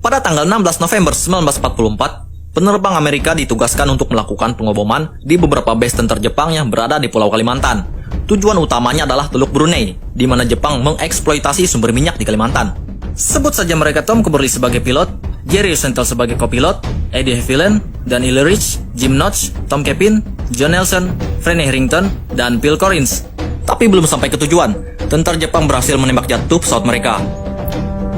Pada tanggal 16 November 1944, penerbang Amerika ditugaskan untuk melakukan pengoboman di beberapa base tentara Jepang yang berada di Pulau Kalimantan. Tujuan utamanya adalah Teluk Brunei, di mana Jepang mengeksploitasi sumber minyak di Kalimantan. Sebut saja mereka Tom Cubberley sebagai pilot, Jerry Rosenthal sebagai kopilot, Eddie Haviland, Dan Ilerich, Jim Notch, Tom Kepin, John Nelson, Franny Harrington, dan Phil Collins. Tapi belum sampai ke tujuan, tentara Jepang berhasil menembak jatuh pesawat mereka.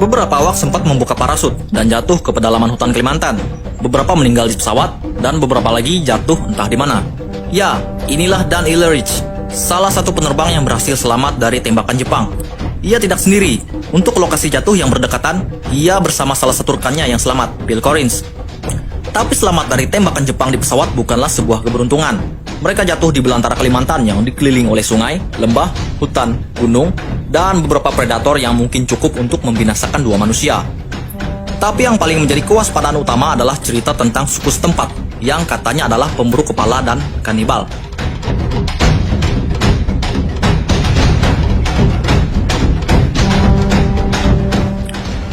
Beberapa awak sempat membuka parasut dan jatuh ke pedalaman hutan Kalimantan. Beberapa meninggal di pesawat dan beberapa lagi jatuh entah di mana. Ya, inilah Dan Ilerich, salah satu penerbang yang berhasil selamat dari tembakan Jepang. Ia tidak sendiri. Untuk lokasi jatuh yang berdekatan, ia bersama salah satu rekannya yang selamat, Phil Collins. Tapi selamat dari tembakan Jepang di pesawat bukanlah sebuah keberuntungan. Mereka jatuh di belantara Kalimantan yang dikelilingi oleh sungai, lembah, hutan, gunung, dan beberapa predator yang mungkin cukup untuk membinasakan dua manusia. Tapi yang paling menjadi kewaspadaan utama adalah cerita tentang suku setempat, yang katanya adalah pemburu kepala dan kanibal.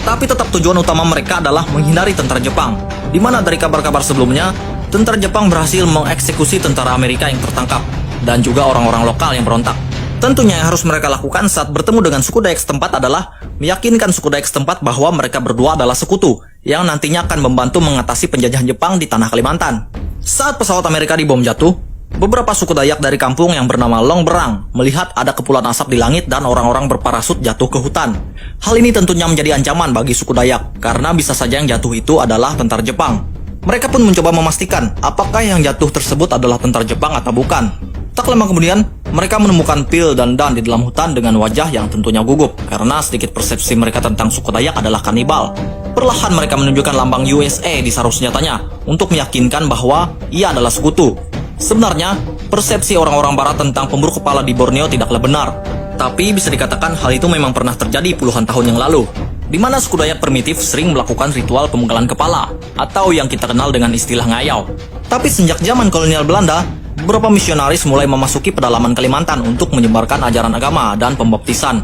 Tapi tetap tujuan utama mereka adalah menghindari tentara Jepang, di mana dari kabar-kabar sebelumnya, tentara Jepang berhasil mengeksekusi tentara Amerika yang tertangkap, dan juga orang-orang lokal yang berontak. Tentunya yang harus mereka lakukan saat bertemu dengan suku Dayak setempat adalah meyakinkan suku Dayak setempat bahwa mereka berdua adalah sekutu, yang nantinya akan membantu mengatasi penjajahan Jepang di tanah Kalimantan. Saat pesawat Amerika dibom jatuh, beberapa suku Dayak dari kampung yang bernama Long Berang melihat ada kepulan asap di langit dan orang-orang berparasut jatuh ke hutan. Hal ini tentunya menjadi ancaman bagi suku Dayak, karena bisa saja yang jatuh itu adalah tentara Jepang. Mereka pun mencoba memastikan apakah yang jatuh tersebut adalah tentara Jepang atau bukan. Tak lama kemudian, mereka menemukan Phil dan Dan di dalam hutan dengan wajah yang tentunya gugup, karena sedikit persepsi mereka tentang suku Dayak adalah kanibal. Perlahan mereka menunjukkan lambang USA di sarung senjatanya untuk meyakinkan bahwa ia adalah sekutu. Sebenarnya, persepsi orang-orang barat tentang pemburu kepala di Borneo tidaklah benar. Tapi bisa dikatakan hal itu memang pernah terjadi puluhan tahun yang lalu, di mana suku Dayak primitif sering melakukan ritual pemenggalan kepala, atau yang kita kenal dengan istilah ngayau. Tapi sejak zaman kolonial Belanda, beberapa misionaris mulai memasuki pedalaman Kalimantan untuk menyebarkan ajaran agama dan pembaptisan.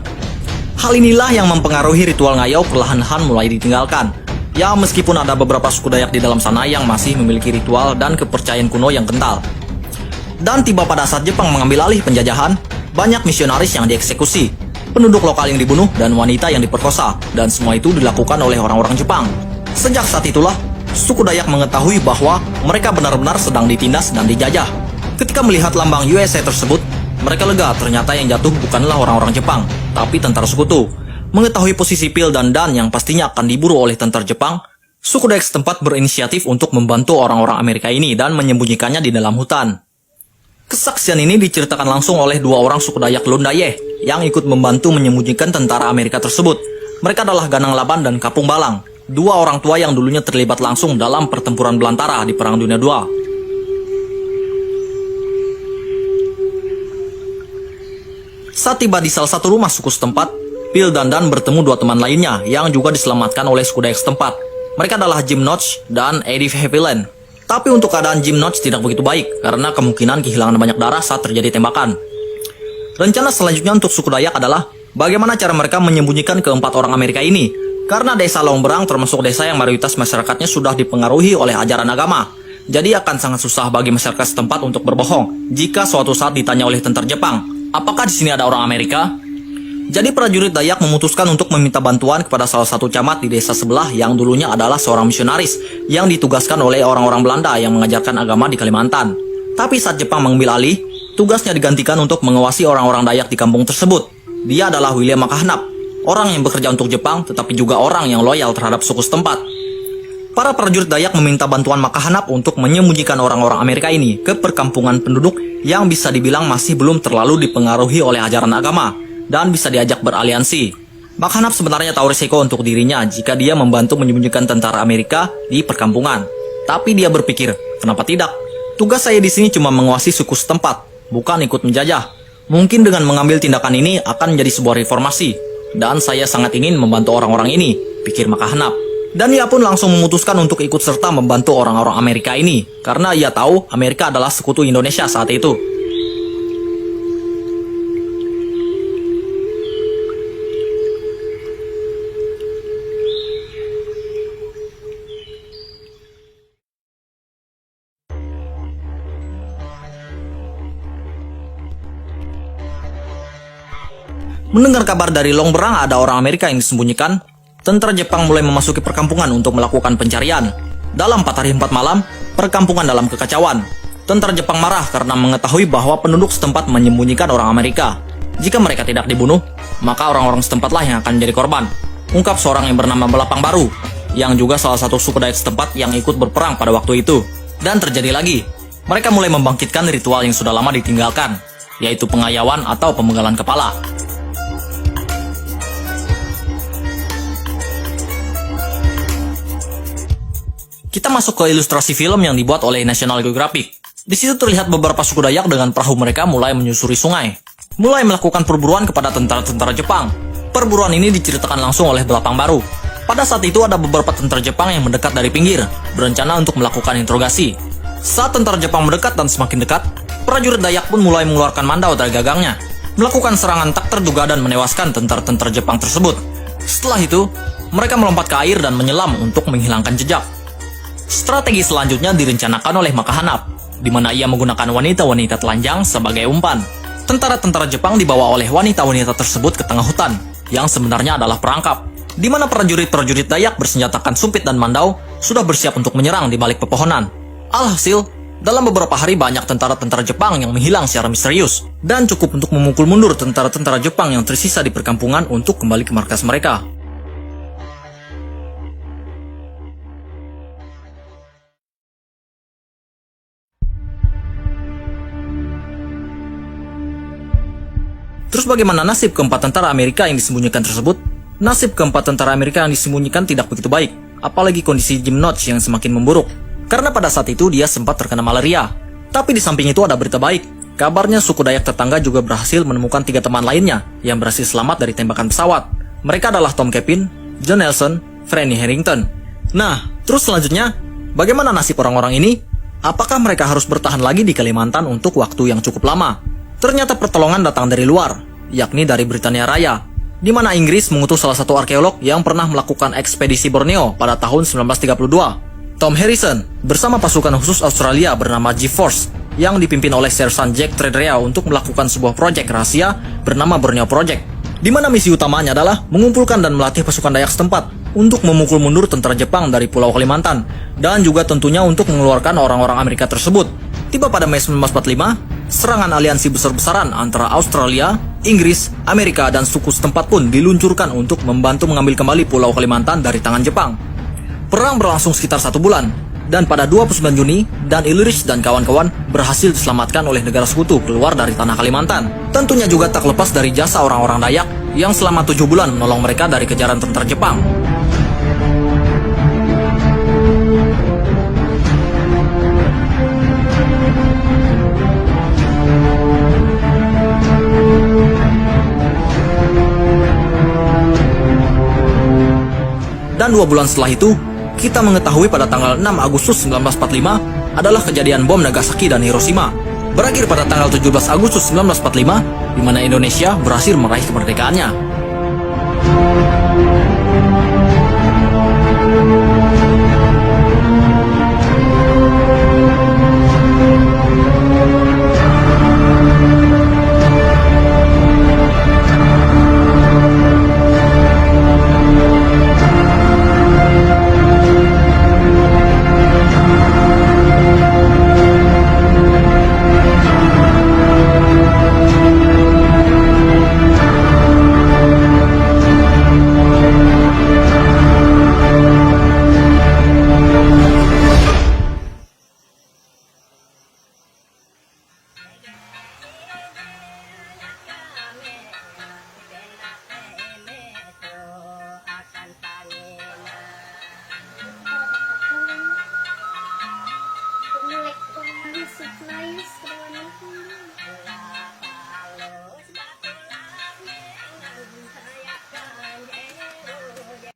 Hal inilah yang mempengaruhi ritual ngayau perlahan-lahan mulai ditinggalkan. Ya, meskipun ada beberapa suku Dayak di dalam sana yang masih memiliki ritual dan kepercayaan kuno yang kental. Dan tiba pada saat Jepang mengambil alih penjajahan, banyak misionaris yang dieksekusi, penduduk lokal yang dibunuh, dan wanita yang diperkosa, dan semua itu dilakukan oleh orang-orang Jepang. Sejak saat itulah, suku Dayak mengetahui bahwa mereka benar-benar sedang ditindas dan dijajah. Ketika melihat lambang USA tersebut, mereka lega ternyata yang jatuh bukanlah orang-orang Jepang, tapi tentara sekutu. Mengetahui posisi Phil dan Dan yang pastinya akan diburu oleh tentara Jepang, suku Dayak setempat berinisiatif untuk membantu orang-orang Amerika ini dan menyembunyikannya di dalam hutan. Kesaksian ini diceritakan langsung oleh dua orang suku Dayak Lundayeh yang ikut membantu menyembunyikan tentara Amerika tersebut. Mereka adalah Ganang Laban dan Kapung Balang, dua orang tua yang dulunya terlibat langsung dalam pertempuran belantara di Perang Dunia II. Saat tiba di salah satu rumah suku setempat, Phil dan Dan bertemu dua teman lainnya yang juga diselamatkan oleh suku Dayak setempat. Mereka adalah Jim Notch dan Eddie Haviland. Tapi untuk keadaan Jim Notch tidak begitu baik karena kemungkinan kehilangan banyak darah saat terjadi tembakan. Rencana selanjutnya untuk suku Dayak adalah bagaimana cara mereka menyembunyikan keempat orang Amerika ini, karena desa Long Berang termasuk desa yang mayoritas masyarakatnya sudah dipengaruhi oleh ajaran agama. Jadi akan sangat susah bagi masyarakat setempat untuk berbohong jika suatu saat ditanya oleh tentara Jepang, apakah di sini ada orang Amerika? Jadi prajurit Dayak memutuskan untuk meminta bantuan kepada salah satu camat di desa sebelah yang dulunya adalah seorang misionaris yang ditugaskan oleh orang-orang Belanda yang mengajarkan agama di Kalimantan. Tapi saat Jepang mengambil alih, tugasnya digantikan untuk mengawasi orang-orang Dayak di kampung tersebut. Dia adalah William Makahanap, orang yang bekerja untuk Jepang tetapi juga orang yang loyal terhadap suku setempat. Para prajurit Dayak meminta bantuan Makahanap untuk menyembunyikan orang-orang Amerika ini ke perkampungan penduduk yang bisa dibilang masih belum terlalu dipengaruhi oleh ajaran agama dan bisa diajak beraliansi. Makahanap sebenarnya tahu risiko untuk dirinya jika dia membantu menyembunyikan tentara Amerika di perkampungan. Tapi dia berpikir, kenapa tidak? Tugas saya di sini cuma menguasai suku setempat, bukan ikut menjajah. Mungkin dengan mengambil tindakan ini akan menjadi sebuah reformasi, dan saya sangat ingin membantu orang-orang ini, pikir Makahanap. Dan ia pun langsung memutuskan untuk ikut serta membantu orang-orang Amerika ini, karena ia tahu Amerika adalah sekutu Indonesia saat itu. Mendengar kabar dari Long Berang ada orang Amerika yang disembunyikan, tentara Jepang mulai memasuki perkampungan untuk melakukan pencarian. Dalam 4 hari 4 malam, perkampungan dalam kekacauan. Tentara Jepang marah karena mengetahui bahwa penduduk setempat menyembunyikan orang Amerika. Jika mereka tidak dibunuh, maka orang-orang setempatlah yang akan menjadi korban. Ungkap seorang yang bernama Belapang Baru, yang juga salah satu suku Dayak setempat yang ikut berperang pada waktu itu. Dan terjadi lagi, mereka mulai membangkitkan ritual yang sudah lama ditinggalkan, yaitu pengayauan atau pemenggalan kepala. Kita masuk ke ilustrasi film yang dibuat oleh National Geographic. Di situ terlihat beberapa suku Dayak dengan perahu mereka mulai menyusuri sungai, mulai melakukan perburuan kepada tentara-tentara Jepang. Perburuan ini diceritakan langsung oleh Belapang Baru. Pada saat itu ada beberapa tentara Jepang yang mendekat dari pinggir, berencana untuk melakukan interogasi. Saat tentara Jepang mendekat dan semakin dekat, prajurit Dayak pun mulai mengeluarkan mandau dari gagangnya, melakukan serangan tak terduga dan menewaskan tentara-tentara Jepang tersebut. Setelah itu, mereka melompat ke air dan menyelam untuk menghilangkan jejak. Strategi selanjutnya direncanakan oleh Makahanap, di mana ia menggunakan wanita-wanita telanjang sebagai umpan. Tentara-tentara Jepang dibawa oleh wanita-wanita tersebut ke tengah hutan, yang sebenarnya adalah perangkap, di mana prajurit-prajurit Dayak bersenjatakan sumpit dan mandau sudah bersiap untuk menyerang di balik pepohonan. Alhasil, dalam beberapa hari banyak tentara-tentara Jepang yang menghilang secara misterius, dan cukup untuk memukul mundur tentara-tentara Jepang yang tersisa di perkampungan untuk kembali ke markas mereka. Terus bagaimana nasib keempat tentara Amerika yang disembunyikan tersebut? Nasib keempat tentara Amerika yang disembunyikan tidak begitu baik, apalagi kondisi Jim Notch yang semakin memburuk. Karena pada saat itu dia sempat terkena malaria. Tapi di samping itu ada berita baik. Kabarnya suku Dayak tetangga juga berhasil menemukan 3 teman lainnya yang berhasil selamat dari tembakan pesawat. Mereka adalah Tom Kepin, John Nelson, Franny Harrington. Nah, terus selanjutnya, bagaimana nasib orang-orang ini? Apakah mereka harus bertahan lagi di Kalimantan untuk waktu yang cukup lama? Ternyata pertolongan datang dari luar, yakni dari Britania Raya, di mana Inggris mengutus salah satu arkeolog yang pernah melakukan ekspedisi Borneo pada tahun 1932. Tom Harrison bersama pasukan khusus Australia bernama G-Force yang dipimpin oleh Sersan Jack Tredrea untuk melakukan sebuah proyek rahasia bernama Borneo Project, di mana misi utamanya adalah mengumpulkan dan melatih pasukan Dayak setempat untuk memukul mundur tentara Jepang dari Pulau Kalimantan, dan juga tentunya untuk mengeluarkan orang-orang Amerika tersebut. Tiba pada Mei 1945, serangan aliansi besar-besaran antara Australia, Inggris, Amerika, dan suku setempat pun diluncurkan untuk membantu mengambil kembali Pulau Kalimantan dari tangan Jepang. Perang berlangsung sekitar 1 bulan, dan pada 29 Juni, Dan Ilrich dan kawan-kawan berhasil diselamatkan oleh negara sekutu keluar dari tanah Kalimantan. Tentunya juga tak lepas dari jasa orang-orang Dayak yang selama 7 bulan menolong mereka dari kejaran tentara Jepang. Dan 2 bulan setelah itu, kita mengetahui pada tanggal 6 Agustus 1945 adalah kejadian bom Nagasaki dan Hiroshima. Berakhir pada tanggal 17 Agustus 1945, di mana Indonesia berhasil meraih kemerdekaannya.